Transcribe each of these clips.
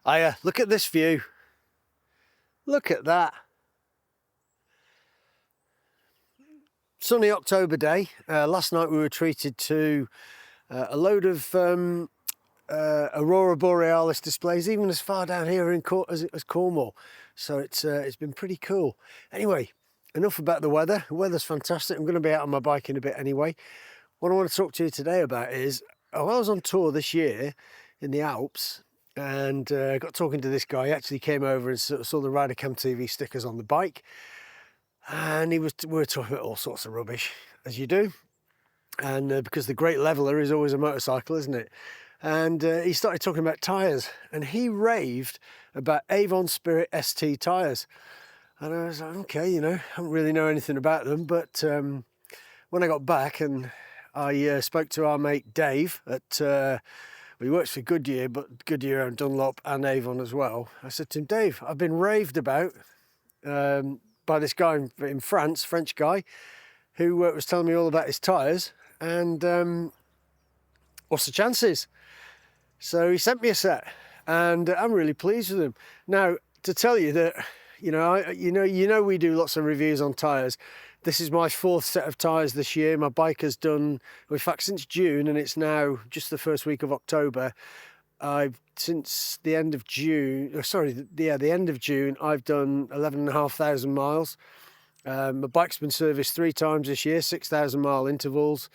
Look at this view. Look at that. Sunny October day. Last night we were treated to a load of Aurora Borealis displays, even as far down here as Cornwall. So it's been pretty cool. Anyway, enough about the weather. The weather's fantastic. I'm going to be out on my bike in a bit anyway. What I want to talk to you today about is, I was on tour this year in the Alps, and got talking to this guy. He actually came over and saw the RiderCamTV stickers on the bike, and we were talking about all sorts of rubbish, as you do, and because the great leveller is always a motorcycle, isn't it? And he started talking about tyres, and he raved about Avon Spirit ST Tyres, and I was like, okay, you know, I don't really know anything about them, but when I got back and I spoke to our mate Dave at he works for Goodyear, but Goodyear and Dunlop and Avon as well. I said to him, Dave, I've been raved about by this guy in France, French guy, who was telling me all about his tyres, and what's the chances? So he sent me a set, and I'm really pleased with them. Now, to tell you that, you know, we do lots of reviews on tyres. This is my 4th set of tyres this year. My bike has done, in fact, since June, and it's now just the first week of October. Since the end of June, the end of June, I've done 11,500 miles. My bike's been serviced 3 times this year, 6,000 mile intervals.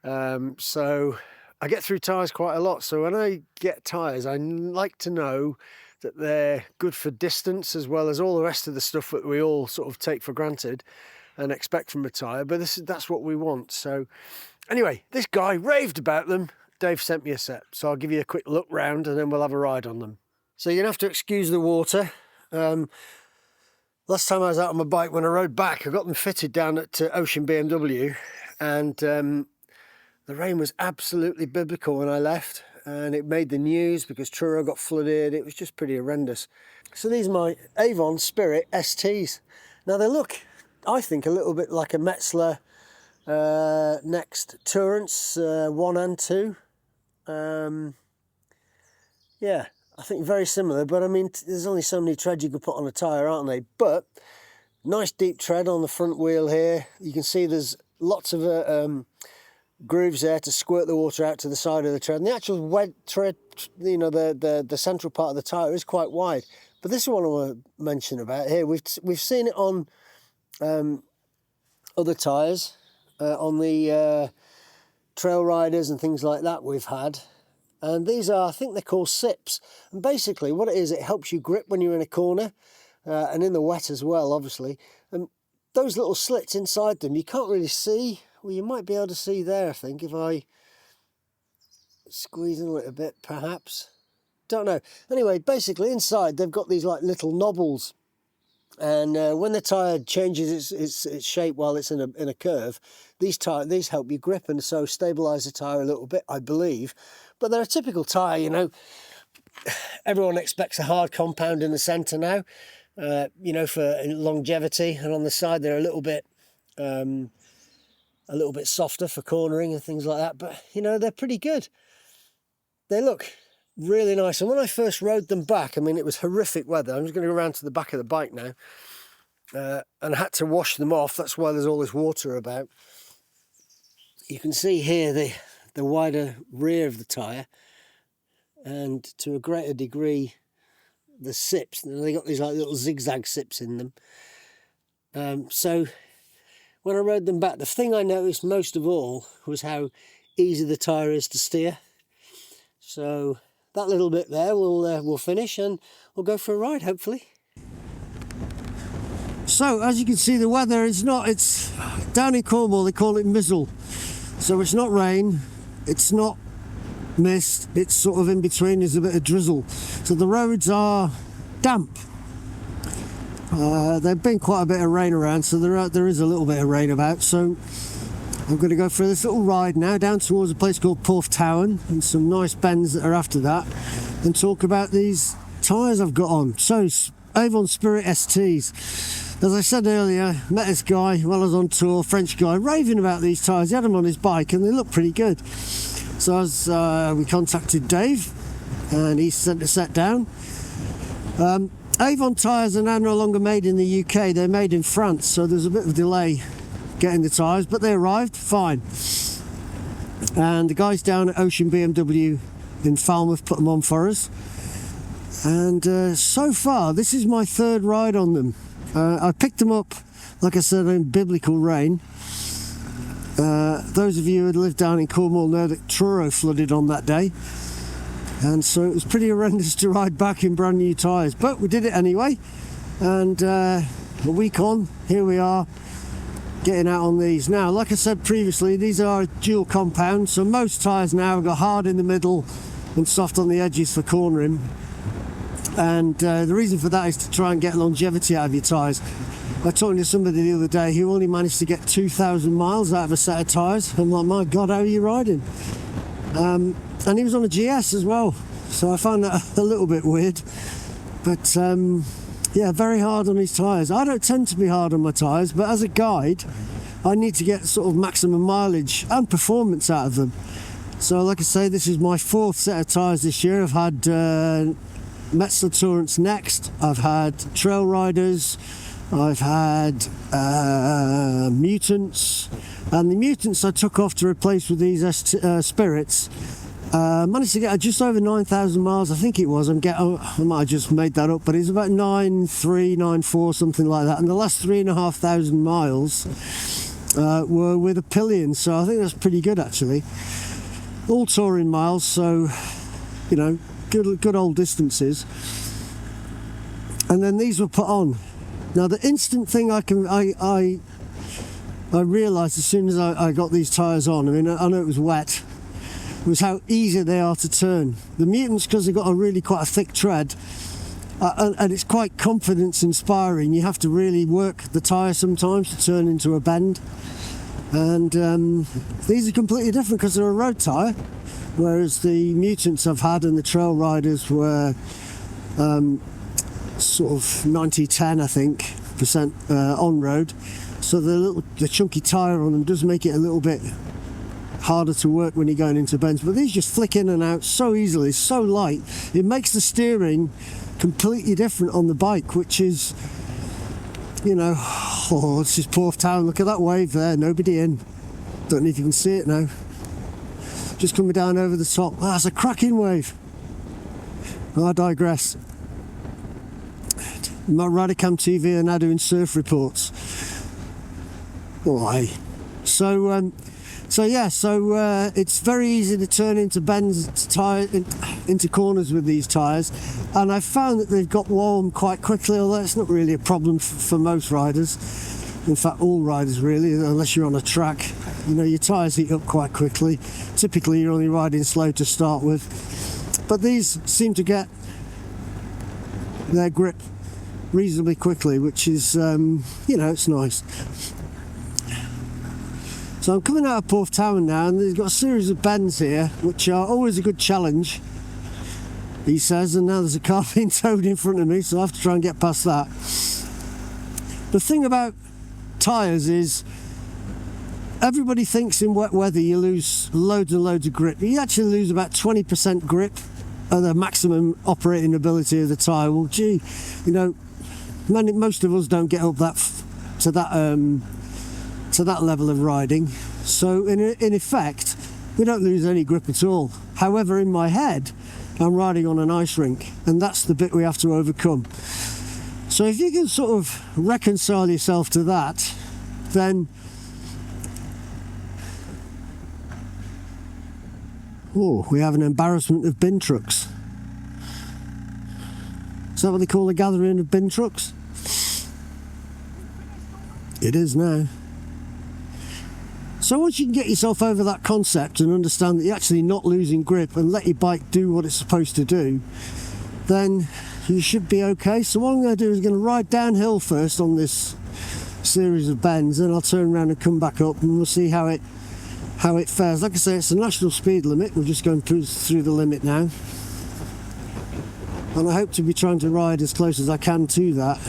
So I get through tyres quite a lot. So when I get tyres, I like to know that they're good for distance, as well as all the rest of the stuff that we all sort of take for granted and expect from a tyre, but that's what we want. So anyway, this guy raved about them. Dave sent me a set, so I'll give you a quick look round and then we'll have a ride on them. So you're gonna have to excuse the water. Last time I was out on my bike, when I rode back, I got them fitted down at Ocean BMW, and the rain was absolutely biblical when I left, and it made the news because Truro got flooded. It was just pretty horrendous. So these are my Avon Spirit STs. Now they look, I think, a little bit like a Metzler Next Tourance 1 and 2. Yeah, I think very similar, but I mean, there's only so many treads you could put on a tyre, aren't they? But nice deep tread on the front wheel here. You can see there's lots of grooves there to squirt the water out to the side of the tread. And the actual wet tread, you know, the central part of the tyre is quite wide. But this is what I want to mention about here. We've seen it on other tyres, on the trail riders and things like that we've had, and these are, I think they're called sips, and basically what it is, it helps you grip when you're in a corner and in the wet as well, obviously. And those little slits inside them you can't really see. Well, you might be able to see there, I think, if I squeeze in a little bit, perhaps, don't know. Anyway, basically inside they've got these like little knobbles, and when the tyre changes its shape while it's in a curve, these help you grip and so stabilise the tyre a little bit, I believe. But they're a typical tyre, you know. Everyone expects a hard compound in the centre now, you know, for longevity, and on the side they're a little bit softer for cornering and things like that. But you know, they're pretty good. They look really nice. And when I first rode them back, I mean, it was horrific weather. I'm just going to go around to the back of the bike now, and I had to wash them off. That's why there's all this water about. You can see here the wider rear of the tyre, and to a greater degree the sips. They got these like little zigzag sips in them. So when I rode them back, the thing I noticed most of all was how easy the tyre is to steer. So that little bit there we'll finish, and we'll go for a ride, hopefully. So as you can see, the weather it's down in Cornwall they call it mizzle. So it's not rain, it's not mist, it's sort of in between. There's a bit of drizzle. So the roads are damp. There's been quite a bit of rain around, so there is a little bit of rain about. So I'm going to go for this little ride now down towards a place called Porthtowan, and some nice bends that are after that, and talk about these tyres I've got on. So Avon Spirit STs. As I said earlier, met this guy while I was on tour, French guy, raving about these tyres. He had them on his bike and they look pretty good. So as we contacted Dave, and he sent a set down, Avon tyres are now no longer made in the UK, they're made in France, so there's a bit of delay getting the tyres, but they arrived fine. And the guys down at Ocean BMW in Falmouth put them on for us. And so far, this is my third ride on them. I picked them up, like I said, in biblical rain. Those of you who live down in Cornwall know that Truro flooded on that day. And so it was pretty horrendous to ride back in brand new tyres, but we did it anyway. And a week on, here we are, getting out on these. Now, like I said previously, these are dual compound, so most tyres now have got hard in the middle and soft on the edges for cornering. And the reason for that is to try and get longevity out of your tyres. I was talking to somebody the other day who only managed to get 2,000 miles out of a set of tyres. I'm like, my God, how are you riding? And he was on a GS as well, so I found that a little bit weird. But yeah, very hard on his tyres. I don't tend to be hard on my tyres, but as a guide, I need to get sort of maximum mileage and performance out of them. So like I say, this is my fourth set of tyres this year. I've had Metzler Torrents Next, I've had Trail Riders, I've had Mutants, and the Mutants I took off to replace with these Spirits. Managed to get just over 9,000 miles, I think it was. I might have just made that up, but it's about 9.3, 9.4, something like that. And the last 3,500 miles were with a pillion, so I think that's pretty good actually. All touring miles, so you know, good old distances. And then these were put on. Now the instant thing I realised as soon as I got these tyres on, I mean, I know it was wet, was how easy they are to turn. The Mutants, because they've got quite a thick tread, and it's quite confidence inspiring. You have to really work the tyre sometimes to turn into a bend. And these are completely different because they're a road tyre, whereas the Mutants I've had and the Trail Riders were sort of 90-10, I think, percent on road. So the chunky tyre on them does make it a little bit harder to work when you're going into bends, but these just flick in and out so easily, so light. It makes the steering completely different on the bike, which is, you know, oh, it's just Porth Town. Look at that wave there, nobody in. Don't know if you can see it now. Just coming down over the top. Oh, that's a cracking wave. I digress. My RiderCamTV are now doing surf reports. Why? So yeah, it's very easy to turn into bends, into corners with these tyres, and I've found that they've got warm quite quickly, although it's not really a problem for most riders. In fact, all riders really, unless you're on a track. You know, your tyres heat up quite quickly. Typically you're only riding slow to start with, but these seem to get their grip reasonably quickly, which is, you know, it's nice. So I'm coming out of Porth Town now, and they've got a series of bends here, which are always a good challenge, he says, and now there's a car being towed in front of me, so I have to try and get past that. The thing about tyres is, everybody thinks in wet weather you lose loads and loads of grip. You actually lose about 20% grip at the maximum operating ability of the tyre. Well, gee, you know, most of us don't get up to that level of riding, so in effect we don't lose any grip at all. However, in my head I'm riding on an ice rink, and that's the bit we have to overcome. So if you can sort of reconcile yourself to that, then we have an embarrassment of bin trucks. Is that what they call a gathering of bin trucks? It is now. So once you can get yourself over that concept and understand that you're actually not losing grip and let your bike do what it's supposed to do, then you should be okay. So what I'm going to do is going to ride downhill first on this series of bends, and I'll turn around and come back up, and we'll see how it fares. Like I say, it's a national speed limit. We're just going through the limit now, and I hope to be trying to ride as close as I can to that.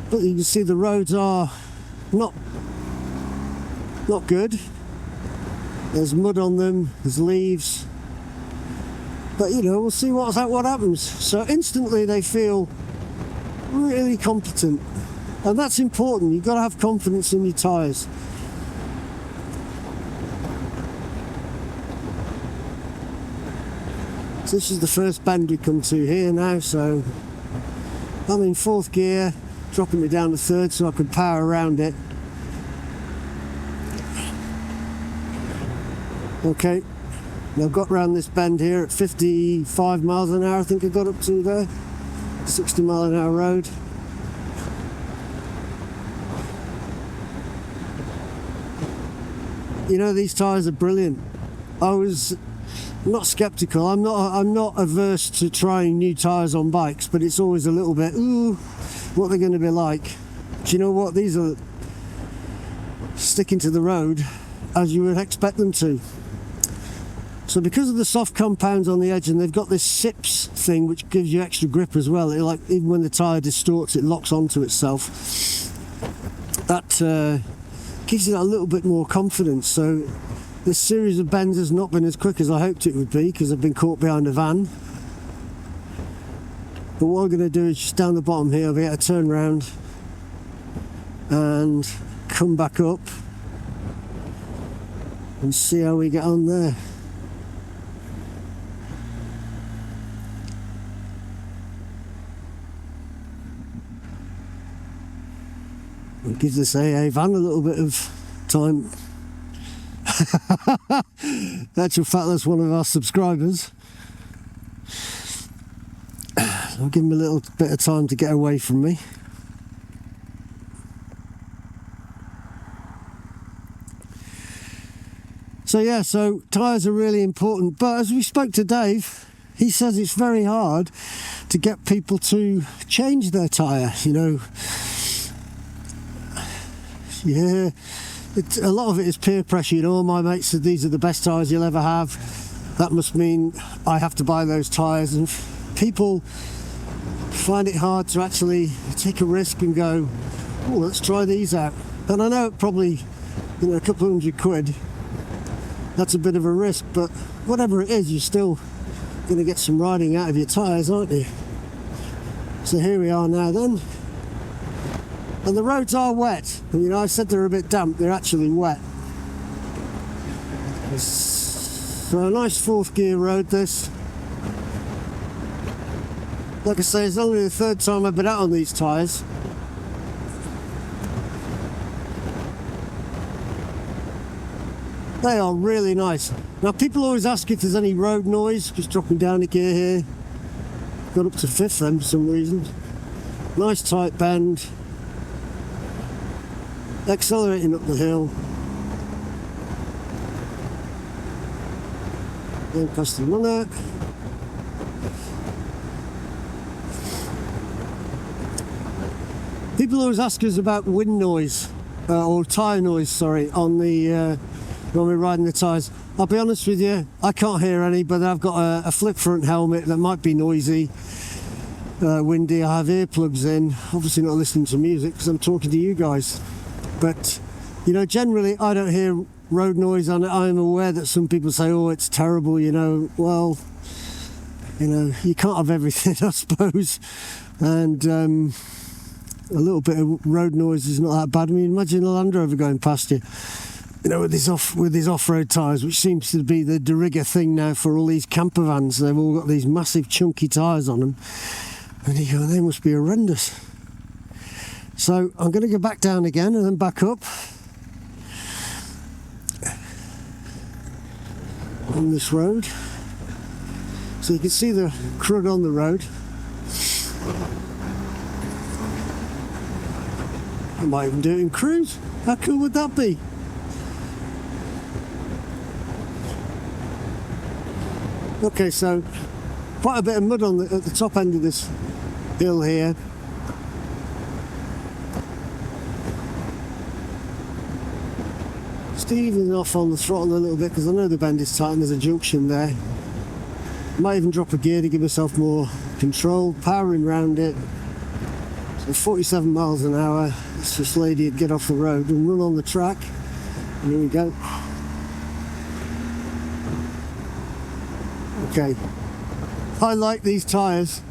But you can see the roads are not good. There's mud on them, there's leaves, But you know, we'll see what happens. So instantly they feel really competent, and that's important. You've got to have confidence in your tyres. So this is the first bend we come to here now, so I'm in 4th gear, dropping it down to 3rd so I can power around it. Okay, I've got round this bend here at 55 miles an hour, I think I got up to there, 60 mile an hour road. You know, these tyres are brilliant. I was not sceptical. I'm not averse to trying new tyres on bikes, but it's always a little bit, ooh, what they're going to be like. Do you know what? These are sticking to the road as you would expect them to. So because of the soft compounds on the edge, and they've got this SIPS thing which gives you extra grip as well, it, like, even when the tyre distorts, it locks onto itself. That gives you that little bit more confidence. So this series of bends has not been as quick as I hoped it would be, because I've been caught behind a van. But what I'm going to do is just down the bottom here, I'll be able to turn around and come back up and see how we get on there. It gives this AA van a little bit of time. Actual fact, that's one of our subscribers. I'll give him a little bit of time to get away from me. So yeah, so tyres are really important, but as we spoke to Dave, he says it's very hard to get people to change their tyre, you know. Yeah, a lot of it is peer pressure. You know, all my mates said these are the best tyres you'll ever have. That must mean I have to buy those tyres, and people find it hard to actually take a risk and go, oh, let's try these out. And I know it probably, you know, a couple £100, that's a bit of a risk, but whatever it is, you're still going to get some riding out of your tyres, aren't you? So here we are now then. And the roads are wet. You know, I said they're a bit damp, they're actually wet. So a nice 4th gear road this. Like I say, it's only the 3rd time I've been out on these tyres. They are really nice. Now people always ask if there's any road noise, just dropping down the gear here. Got up to 5th then for some reason. Nice tight bend. Accelerating up the hill. Then past the runner. People always ask us about wind noise, or tyre noise, sorry, on the when we're riding the tyres. I'll be honest with you, I can't hear any, but I've got a flip front helmet that might be noisy, windy. I have earplugs in, obviously not listening to music because I'm talking to you guys. But, you know, generally I don't hear road noise, and I'm aware that some people say, oh, it's terrible, you know. Well, you know, you can't have everything, I suppose. And a little bit of road noise is not that bad. I mean, imagine a Land Rover going past you, you know, with these off-road tyres, which seems to be the de rigueur thing now for all these camper vans. They've all got these massive chunky tyres on them, and you go, they must be horrendous. So I'm going to go back down again and then back up on this road, so you can see the crud on the road. I might even do it in cruise. How cool would that be? Okay, so quite a bit of mud on at the top end of this hill here. Stevening off on the throttle a little bit because I know the bend is tight and there's a junction there. Might even drop a gear to give myself more control, powering round it. So 47 miles an hour. This lady would get off the road and run on the track. And here we go. Okay, I like these tyres.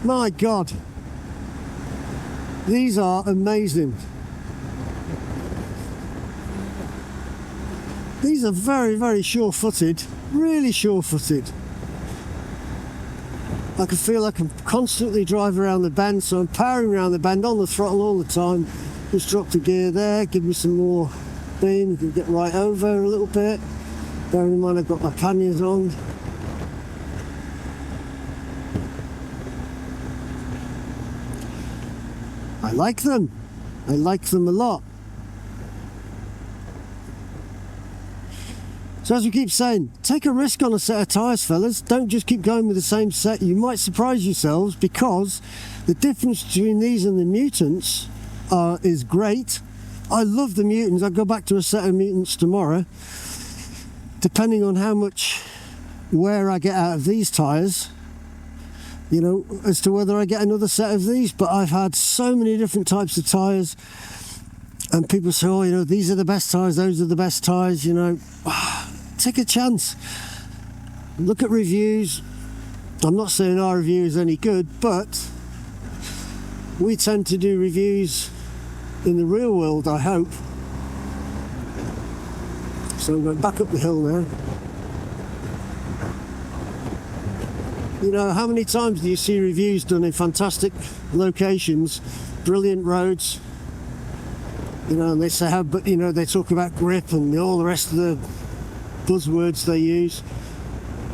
My God. These are amazing. These are very, very sure-footed. Really sure-footed. I can feel I can constantly drive around the bend, so I'm powering around the bend on the throttle all the time. Just dropped a gear there, give me some more beam, can get right over a little bit. Bearing in mind I've got my panniers on. I like them. I like them a lot. So as we keep saying, take a risk on a set of tyres, fellas. Don't just keep going with the same set. You might surprise yourselves, because the difference between these and the Mutants is great. I love the Mutants. I'll go back to a set of Mutants tomorrow. Depending on how much wear I get out of these tyres, you know, as to whether I get another set of these. But I've had so many different types of tyres, and people say, oh, you know, these are the best tyres, those are the best tyres, you know. Take a chance. Look at reviews. I'm not saying our review is any good, but we tend to do reviews in the real world, I hope. So I'm going back up the hill now. You know, how many times do you see reviews done in fantastic locations, brilliant roads, you know, and they say how, but you know, they talk about grip and all the rest of the buzzwords they use.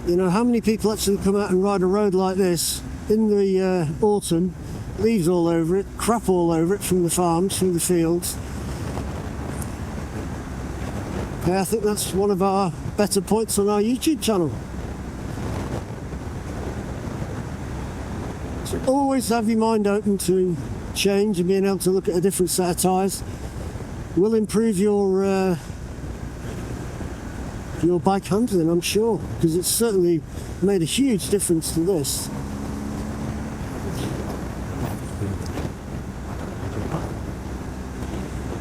You know, how many people actually come out and ride a road like this in the autumn, leaves all over it, crap all over it from the farms, from the fields. Yeah, I think that's one of our better points on our YouTube channel. So always have your mind open to change, and being able to look at a different set of tyres will improve your bike handling, I'm sure, because it's certainly made a huge difference to this.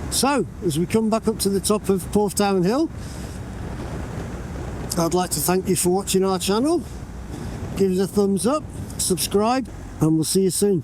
So, as we come back up to the top of Porthtown Hill, I'd like to thank you for watching our channel. Give us a thumbs up, subscribe, and we'll see you soon.